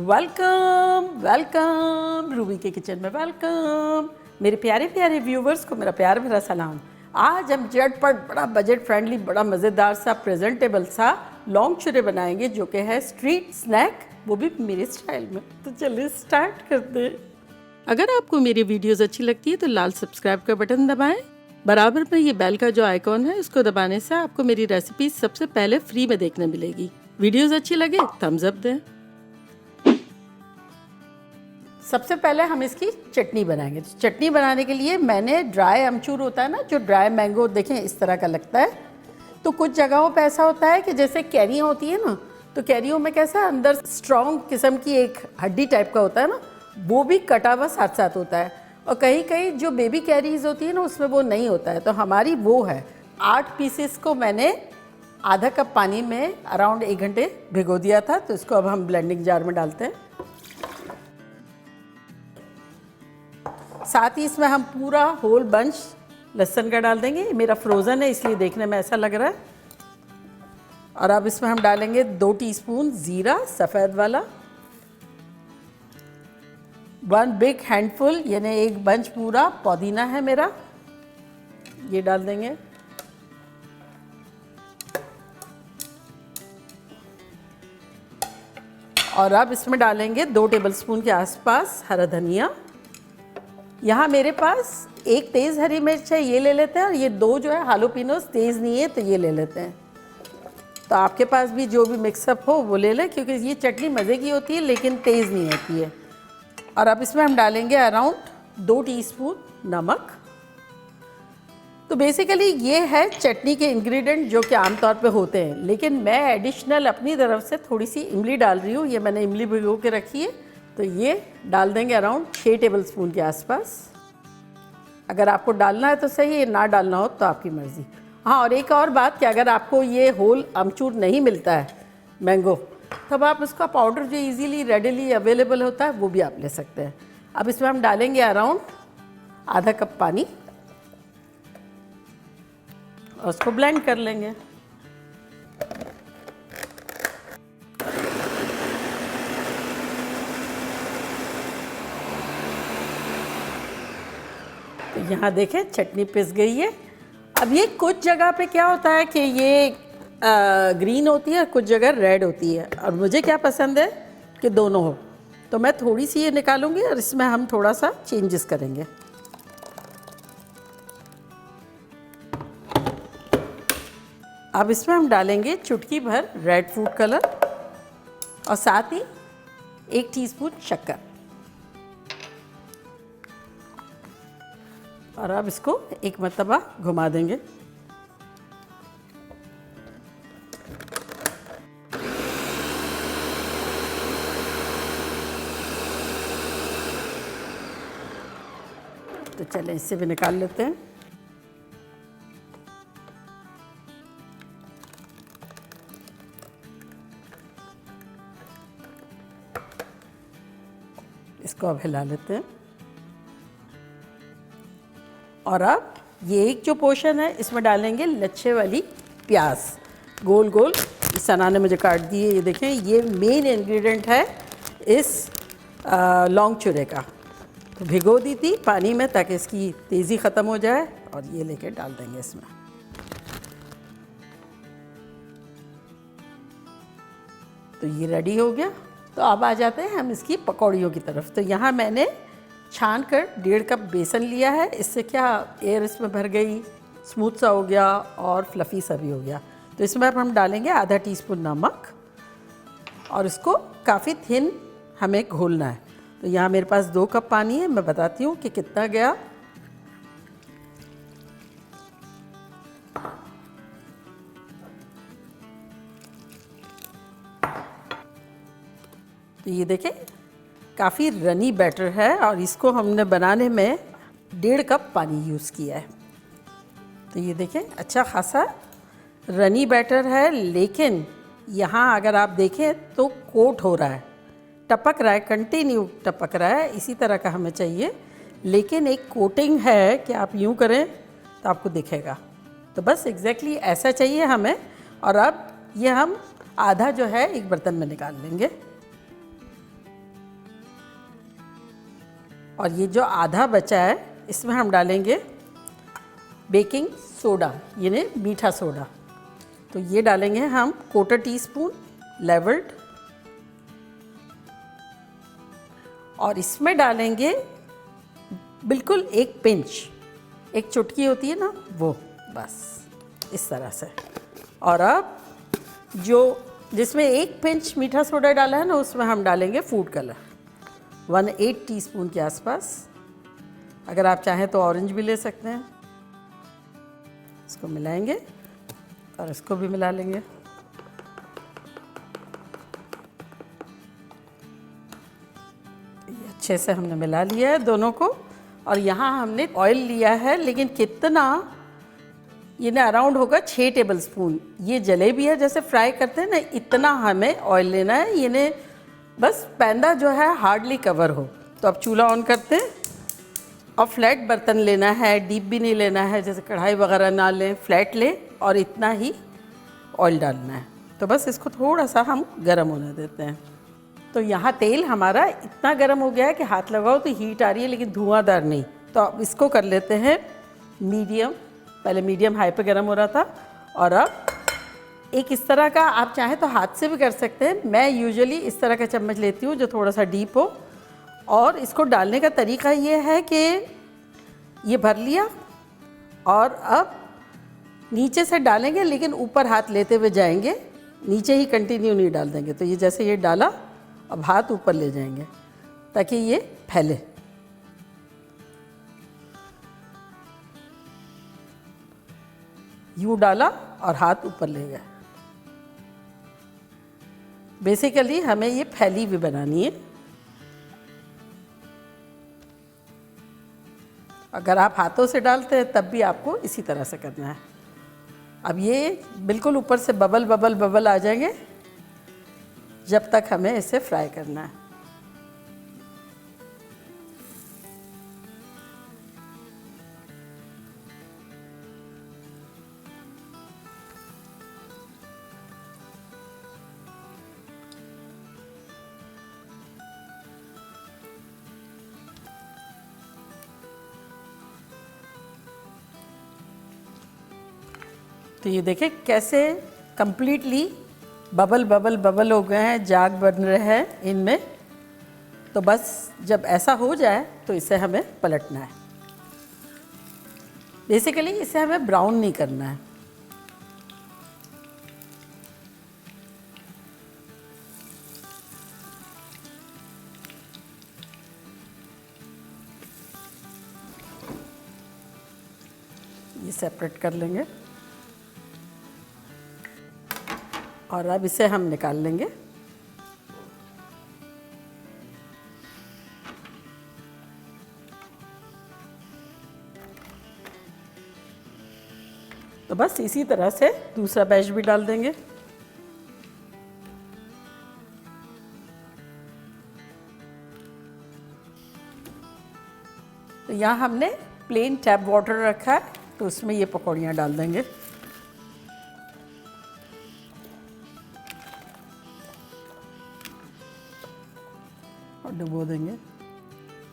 Welcome welcome Ruby के kitchen में welcome. मेरे प्यारे प्यारे व्यूवर्स को मेरा प्यार भरा सलाम। आज हम झटपट बड़ा बजट फ्रेंडली बड़ा मज़ेदार सा प्रेजेंटेबल सा लौंग चूरे बनाएंगे जो कि है स्ट्रीट स्नैक, वो भी मेरे स्टाइल में। तो चलिए स्टार्ट करते हैं। अगर आपको मेरी वीडियोस अच्छी लगती है तो लाल सब्सक्राइब का बटन दबाएं। बराबर में ये बेल का जो आइकॉन है उसको दबाने से आपको मेरी रेसिपी सबसे पहले फ्री में देखने मिलेगी। वीडियोस अच्छी लगे थम्स अप दें। सबसे पहले हम इसकी चटनी बनाएंगे। तो चटनी बनाने के लिए मैंने ड्राई अमचूर होता है ना, जो ड्राई मैंगो देखें इस तरह का लगता है। तो कुछ जगहों पे ऐसा होता है कि जैसे कैरियाँ होती है ना, तो कैरियों में कैसा अंदर स्ट्रॉन्ग किस्म की एक हड्डी टाइप का होता है ना, वो भी कटा हुआ साथ साथ होता है। और कहीं कहीं जो बेबी कैरीज होती है ना उसमें वो नहीं होता है। तो हमारी वो है। 8 पीसेस को मैंने आधा कप पानी में अराउंड 1 घंटे भिगो दिया था। तो इसको अब हम ब्लेंडिंग जार में डालते हैं। साथ ही इसमें हम पूरा होल बंच लहसुन का डाल देंगे। मेरा फ्रोज़न है इसलिए देखने में ऐसा लग रहा है। और अब इसमें हम डालेंगे 2 टीस्पून ज़ीरा सफ़ेद वाला, 1 बिग हैंडफुल यानी 1 बंच पूरा पुदीना है मेरा, ये डाल देंगे। और अब इसमें डालेंगे 2 टेबलस्पून के आसपास हरा धनिया। यहाँ मेरे पास 1 तेज़ हरी मिर्च है, ये ले लेते हैं। और ये 2 जो है हालोपिनोस, तेज़ नहीं है तो ये ले लेते हैं। तो आपके पास भी जो भी मिक्सअप हो वो ले लें, क्योंकि ये चटनी मज़े की होती है लेकिन तेज़ नहीं होती है। और अब इसमें हम डालेंगे अराउंड 2 टीस्पून नमक। तो बेसिकली ये है चटनी के इंग्रेडिएंट जो कि आमतौर पे होते हैं, लेकिन मैं एडिशनल अपनी तरफ से थोड़ी सी इमली डाल रही हूँ। ये मैंने इमली भिगो के रखी है, तो ये डाल देंगे अराउंड 6 टेबलस्पून के आसपास। अगर आपको डालना है तो सही, ना डालना हो तो आपकी मर्ज़ी। हाँ, और एक और बात कि अगर आपको ये होल अमचूर नहीं मिलता है मैंगो, तब आप उसका पाउडर जो इजीली रेडिली अवेलेबल होता है वो भी आप ले सकते हैं। अब इसमें हम डालेंगे अराउंड आधा कप पानी और उसको ब्लेंड कर लेंगे। तो यहाँ देखें चटनी पिस गई है। अब ये कुछ जगह पे क्या होता है कि ये ग्रीन होती है, कुछ जगह रेड होती है, और मुझे क्या पसंद है कि दोनों हो। तो मैं थोड़ी सी ये निकालूंगी और इसमें हम थोड़ा सा चेंजेस करेंगे। अब इसमें हम डालेंगे चुटकी भर रेड फूड कलर और साथ ही 1 टीस्पून शक्कर। और अब इसको एक मरतबा घुमा देंगे। तो चलें इससे भी निकाल लेते हैं। इसको अब हिला लेते हैं। और अब ये एक जो पोर्शन है इसमें डालेंगे लच्छे वाली प्याज, गोल गोल सना ने मुझे काट दिए। ये देखें, ये मेन इंग्रेडिएंट है इस लौंग चूरे का। तो भिगो दी थी पानी में ताकि इसकी तेज़ी ख़त्म हो जाए, और ये लेके डाल देंगे इसमें। तो ये रेडी हो गया। तो अब आ जाते हैं हम इसकी पकौड़ियों की तरफ। तो यहाँ मैंने छान कर 1.5 कप बेसन लिया है। इससे क्या एयर इसमें भर गई, स्मूथ सा हो गया और फ्लफ़ी सा भी हो गया। तो इसमें अब हम डालेंगे आधा टीस्पून नमक और इसको काफ़ी थिन हमें घोलना है। तो यहाँ मेरे पास 2 कप पानी है, मैं बताती हूँ कि कितना गया। तो ये देखें काफ़ी रनी बैटर है और इसको हमने बनाने में 1.5 कप पानी यूज़ किया है। तो ये देखें अच्छा खासा रनी बैटर है, लेकिन यहाँ अगर आप देखें तो कोट हो रहा है, टपक रहा है, कंटिन्यू टपक रहा है। इसी तरह का हमें चाहिए, लेकिन एक कोटिंग है कि आप यूँ करें तो आपको दिखेगा। तो बस एग्जैक्टली ऐसा चाहिए हमें। और अब ये हम आधा जो है एक बर्तन में निकाल लेंगे। और ये जो आधा बचा है इसमें हम डालेंगे बेकिंग सोडा, यानी मीठा सोडा। तो ये डालेंगे हम 1/4 टीस्पून लेवल्ड, और इसमें डालेंगे बिल्कुल एक पिंच, एक चुटकी होती है ना वो, बस इस तरह से। और अब जो जिसमें एक पिंच मीठा सोडा डाला है ना, उसमें हम डालेंगे फूड कलर 1/8 टीस्पून के आसपास। अगर आप चाहें तो ऑरेंज भी ले सकते हैं। इसको मिलाएंगे और इसको भी मिला लेंगे। अच्छे से हमने मिला लिया है दोनों को। और यहाँ हमने ऑयल लिया है, लेकिन कितना, ये ना अराउंड होगा 6 टेबल स्पून। ये जलेबी है जैसे फ्राई करते हैं ना, इतना हमें ऑयल लेना है। ये ने बस पैंदा जो है हार्डली कवर हो। तो अब चूल्हा ऑन करते हैं और फ्लैट बर्तन लेना है, डीप भी नहीं लेना है, जैसे कढ़ाई वगैरह ना लें, फ्लैट लें और इतना ही ऑयल डालना है। तो बस इसको थोड़ा सा हम गर्म होने देते हैं। तो यहाँ तेल हमारा इतना गर्म हो गया है कि हाथ लगाओ तो हीट आ रही है, लेकिन धुआंधार नहीं। तो अब इसको कर लेते हैं मीडियम। पहले मीडियम हाई पे गर्म हो रहा था, और अब एक इस तरह का, आप चाहें तो हाथ से भी कर सकते हैं। मैं यूजुअली इस तरह का चम्मच लेती हूँ जो थोड़ा सा डीप हो। और इसको डालने का तरीका ये है कि ये भर लिया और अब नीचे से डालेंगे, लेकिन ऊपर हाथ लेते हुए जाएंगे, नीचे ही कंटिन्यू नहीं डाल देंगे। तो ये जैसे ये डाला, अब हाथ ऊपर ले जाएंगे ताकि ये फैले। यूँ डाला और हाथ ऊपर ले गए। बेसिकली हमें ये फैली हुई बनानी है। अगर आप हाथों से डालते हैं तब भी आपको इसी तरह से करना है। अब ये बिल्कुल ऊपर से बबल बबल बबल आ जाएंगे, जब तक हमें इसे फ्राई करना है। तो ये देखें कैसे कंप्लीटली बबल बबल बबल हो गए हैं, जाग बन रहे हैं इनमें। तो बस जब ऐसा हो जाए तो इसे हमें पलटना है। बेसिकली इसे हमें ब्राउन नहीं करना है। ये सेपरेट कर लेंगे और अब इसे हम निकाल लेंगे। तो बस इसी तरह से दूसरा बैच भी डाल देंगे। तो यहाँ हमने प्लेन टैप वाटर रखा है, तो उसमें ये पकौड़ियाँ डाल देंगे। और डुबो देंगे।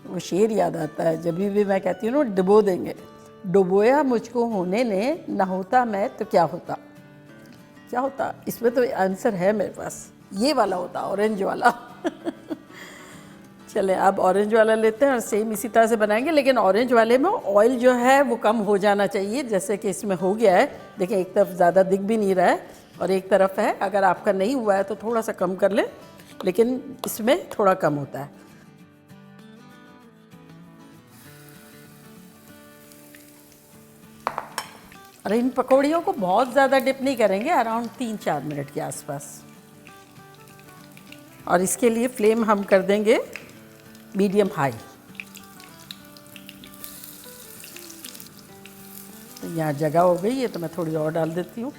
वो शेर याद आता है जब भी मैं कहती हूँ ना डुबो देंगे। डुबोया मुझको होने ने, न होता मैं तो क्या होता। क्या होता, इसमें तो आंसर है मेरे पास, ये वाला होता, ऑरेंज वाला। चले अब ऑरेंज वाला लेते हैं और सेम इसी तरह से बनाएंगे, लेकिन ऑरेंज वाले में ऑयल जो है वो कम हो जाना चाहिए, जैसे कि इसमें हो गया है। देखिए एक तरफ ज़्यादा दिख भी नहीं रहा है और एक तरफ है। अगर आपका नहीं हुआ है तो थोड़ा सा कम कर लें, लेकिन इसमें थोड़ा कम होता है। और इन पकौड़ियों को बहुत ज़्यादा डिप नहीं करेंगे, अराउंड 3-4 मिनट के आसपास। और इसके लिए फ्लेम हम कर देंगे मीडियम हाई। तो यहाँ जगह हो गई है तो मैं थोड़ी और डाल देती हूँ।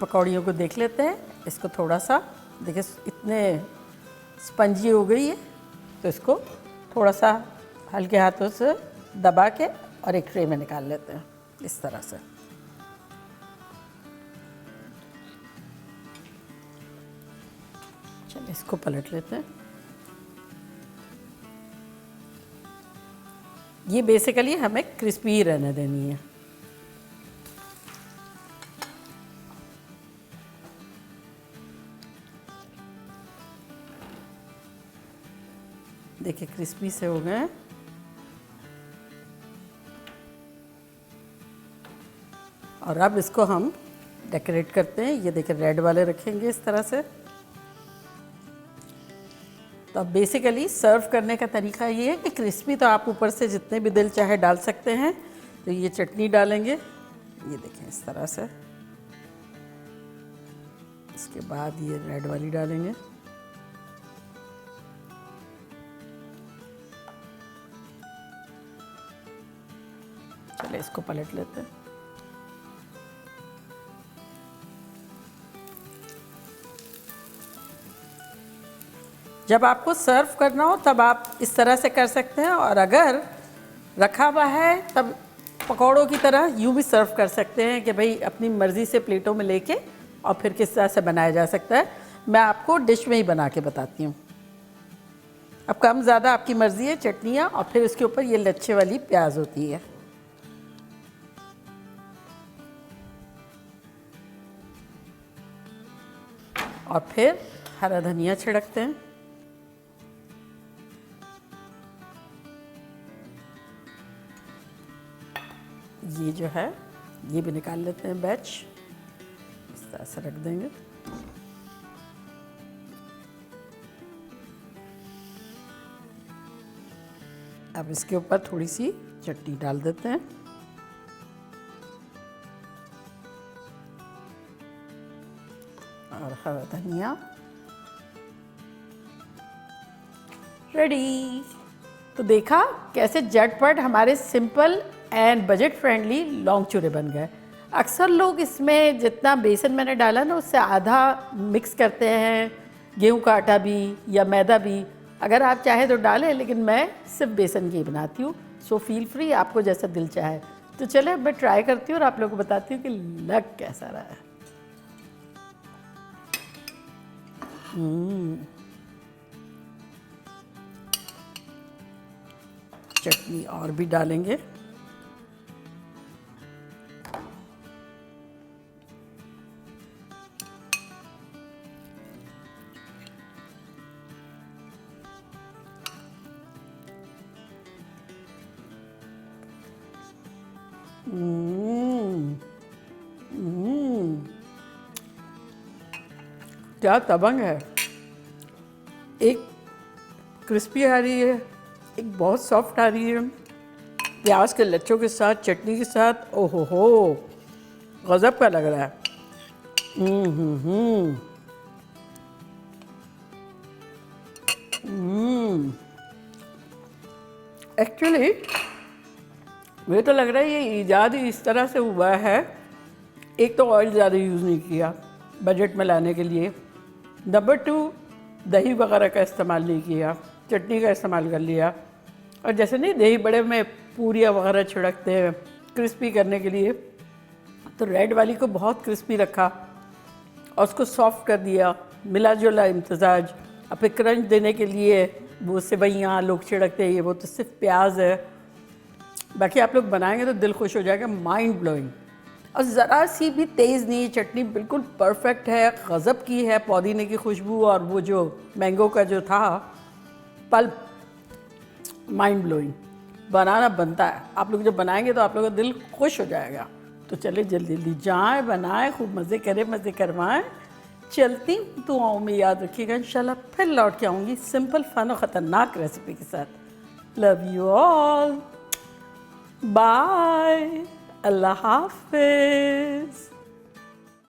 पकौड़ियों को देख लेते हैं। इसको थोड़ा सा देखिए इतने स्पंजी हो गई है, तो इसको थोड़ा सा हल्के हाथों से दबा के और एक ट्रे में निकाल लेते हैं इस तरह से। इसको पलट लेते हैं। ये बेसिकली हमें क्रिस्पी ही रहने देनी है। देखिए क्रिस्पी से हो गए। और अब इसको हम डेकोरेट करते हैं। ये देखिए रेड वाले रखेंगे इस तरह से। तो अब बेसिकली सर्व करने का तरीका ये है कि क्रिस्पी तो आप ऊपर से जितने भी दिल चाहे डाल सकते हैं। तो ये चटनी डालेंगे, ये देखें इस तरह से। इसके बाद ये रेड वाली डालेंगे। चलिए इसको पलट लेते हैं। जब आपको सर्व करना हो तब आप इस तरह से कर सकते हैं, और अगर रखा हुआ है तब पकौड़ों की तरह यूँ भी सर्व कर सकते हैं कि भाई अपनी मर्ज़ी से प्लेटों में लेके और फिर किस तरह से बनाया जा सकता है। मैं आपको डिश में ही बना के बताती हूँ। अब कम ज़्यादा आपकी मर्ज़ी है। चटनियाँ और फिर उसके ऊपर ये लच्छे वाली प्याज होती है। और फिर हरा धनिया छिड़कते हैं। ये जो है ये भी निकाल लेते हैं बैच, इस तरह से रख देंगे। अब इसके ऊपर थोड़ी सी चटनी डाल देते हैं। और हरा धनिया रेडी। तो देखा कैसे झटपट हमारे सिंपल एंड बजट फ्रेंडली लौंग चूरे बन गए। अक्सर लोग इसमें जितना बेसन मैंने डाला ना उससे आधा मिक्स करते हैं, गेहूं का आटा भी या मैदा भी। अगर आप चाहे तो डालें, लेकिन मैं सिर्फ बेसन की ही बनाती हूँ। सो फील फ्री, आपको जैसा दिल चाहे। तो चले अब मैं ट्राई करती हूँ और आप लोगों को बताती हूँ कि लग कैसा रहा है। चटनी और भी डालेंगे। क्या तबंग है। एक क्रिस्पी आ रही है, एक बहुत सॉफ्ट आ रही है, प्याज के लच्छों के साथ, चटनी के साथ। ओहो हो, गजब का लग रहा है। एक्चुअली मुझे तो लग रहा है ये ईजाद ही इस तरह से हुआ है। एक तो ऑयल ज़्यादा यूज़ नहीं किया बजट में लाने के लिए, नंबर 2 दही वगैरह का इस्तेमाल नहीं किया, चटनी का इस्तेमाल कर लिया। और जैसे नहीं दही बड़े में पूरियाँ वगैरह छिड़कते हैं क्रिस्पी करने के लिए, तो रेड वाली को बहुत क्रिस्पी रखा और उसको सॉफ्ट कर दिया, मिला जुला इम्तजाज। अब फिर क्रंच देने के लिए वो सेवइयाँ लोग छिड़कते हैं, वो तो सिर्फ प्याज है। बाकी आप लोग बनाएंगे तो दिल खुश हो जाएगा, माइंड ब्लोइंग। और ज़रा सी भी तेज़ नहीं, चटनी बिल्कुल परफेक्ट है, गज़ब की है। पुदीने की खुशबू और वो जो मैंगो का जो था पल्प, माइंड ब्लोइंग। बनाना बनता है, आप लोग जब बनाएंगे तो आप लोगों का दिल खुश हो जाएगा। तो चले जल्दी जल्दी जाएँ, बनाएं, खूब मज़े करें, मज़े करवाएं। चलती दुआओं में याद रखिएगा। इंशाल्लाह फिर लौट के आऊँगी सिंपल फन और ख़तरनाक रेसिपी के साथ। लव यू ऑल, बाय, अल्लाह हाफिज़।